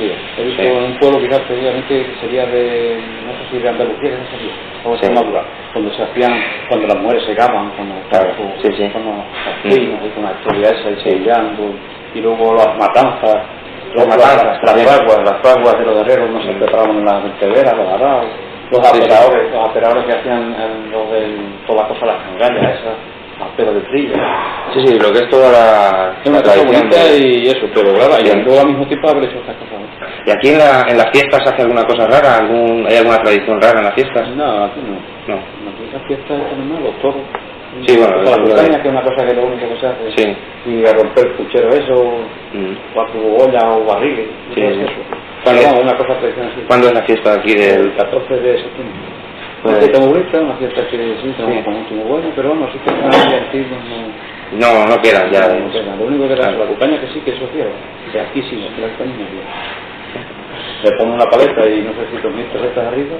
día. He visto en un pueblo quizás precisamente que sería de, no sé si de Andalucía, que no sería, o de Extremadura, cuando se hacían, cuando las mujeres se caban, cuando con la historia esa, y se y luego las matanzas, las fraguas de los guerreros, no se preparaban en las vertederas, los araos, los aperadores que hacían todas las cosas, las cangallas esas, las pedas de trilla. Sí, lo que es toda la tradición y eso, pero claro, y luego al mismo tiempo haber hecho estas cosas, ¿no? ¿Y aquí en las fiestas se hace alguna cosa rara? ¿Hay alguna tradición rara en las fiestas? No, aquí no. Aquí las fiestas son los toros. Sí, bueno, la montaña, que es una cosa que es lo único que se hace. Sí. Y a romper el puchero eso, o olla o barriles, eso. Una cosa tradicional así. ¿Cuándo es la fiesta aquí El 14 de septiembre. Una fiesta muy bonita, una fiesta que sí, muy buena, pero bueno, sí que aquí no quedan ya. No quedan. Lo único que era la cucaña, que sí que eso quiero. De aquí sí, de la cucaña no. Le pongo una paleta y no sé si 2.000 pesetas arriba.